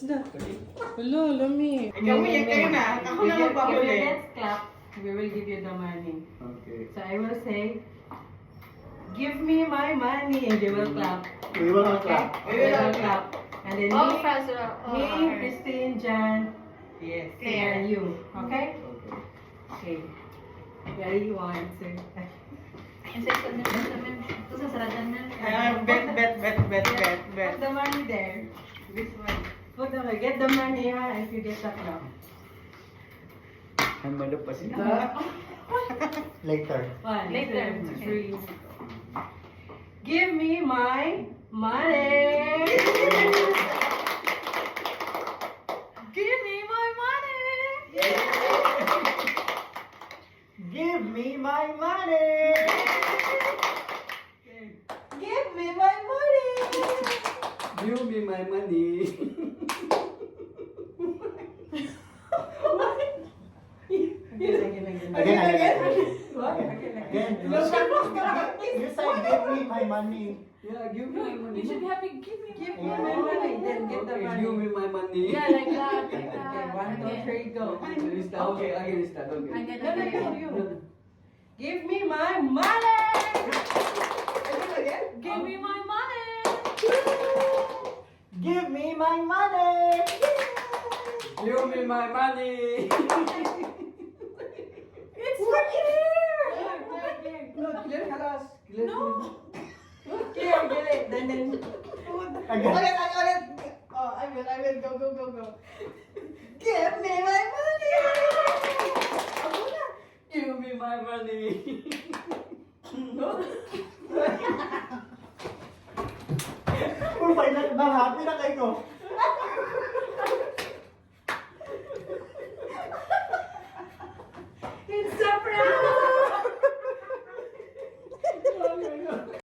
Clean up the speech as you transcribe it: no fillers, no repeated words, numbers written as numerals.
na. Hello, lami. Ikaw kayo na. Ako na magpapuli. Let's clap. We will give you the money. Okay. So I will say, give me my money, and you will clap. We will not clap. We will clap. And then All me, friends are Christine, Jan, Yes. Claire, and you. Okay? Okay. Okay. Ready? 1, 2. Kasi ito sa saradan na. Bet. Put the money there. This one. Get the money, if you get that now. Ang malupas ito. Later. 1, Later. 2, 3. Give me my money. Give me my money. Give me my money! Give me my money. Give me my money! Again. What? Again. No, You said give me my money. Yeah, give me my money. You should be happy. Give me Give me my money, then get the Okay, money. give me my money. Yeah, like that. Like Okay, that. 1, 2, 3, go. Okay, again start. Okay. Again, No, again. you. Give me my money. Give me my money. Give me my money! Give me my money. It's right here. No, clear kalas. No. Here, get it. Then. Again. Ulit. Oh, I will. Go. Give me my money. Give me my money. Kung final ba, happy na kayo.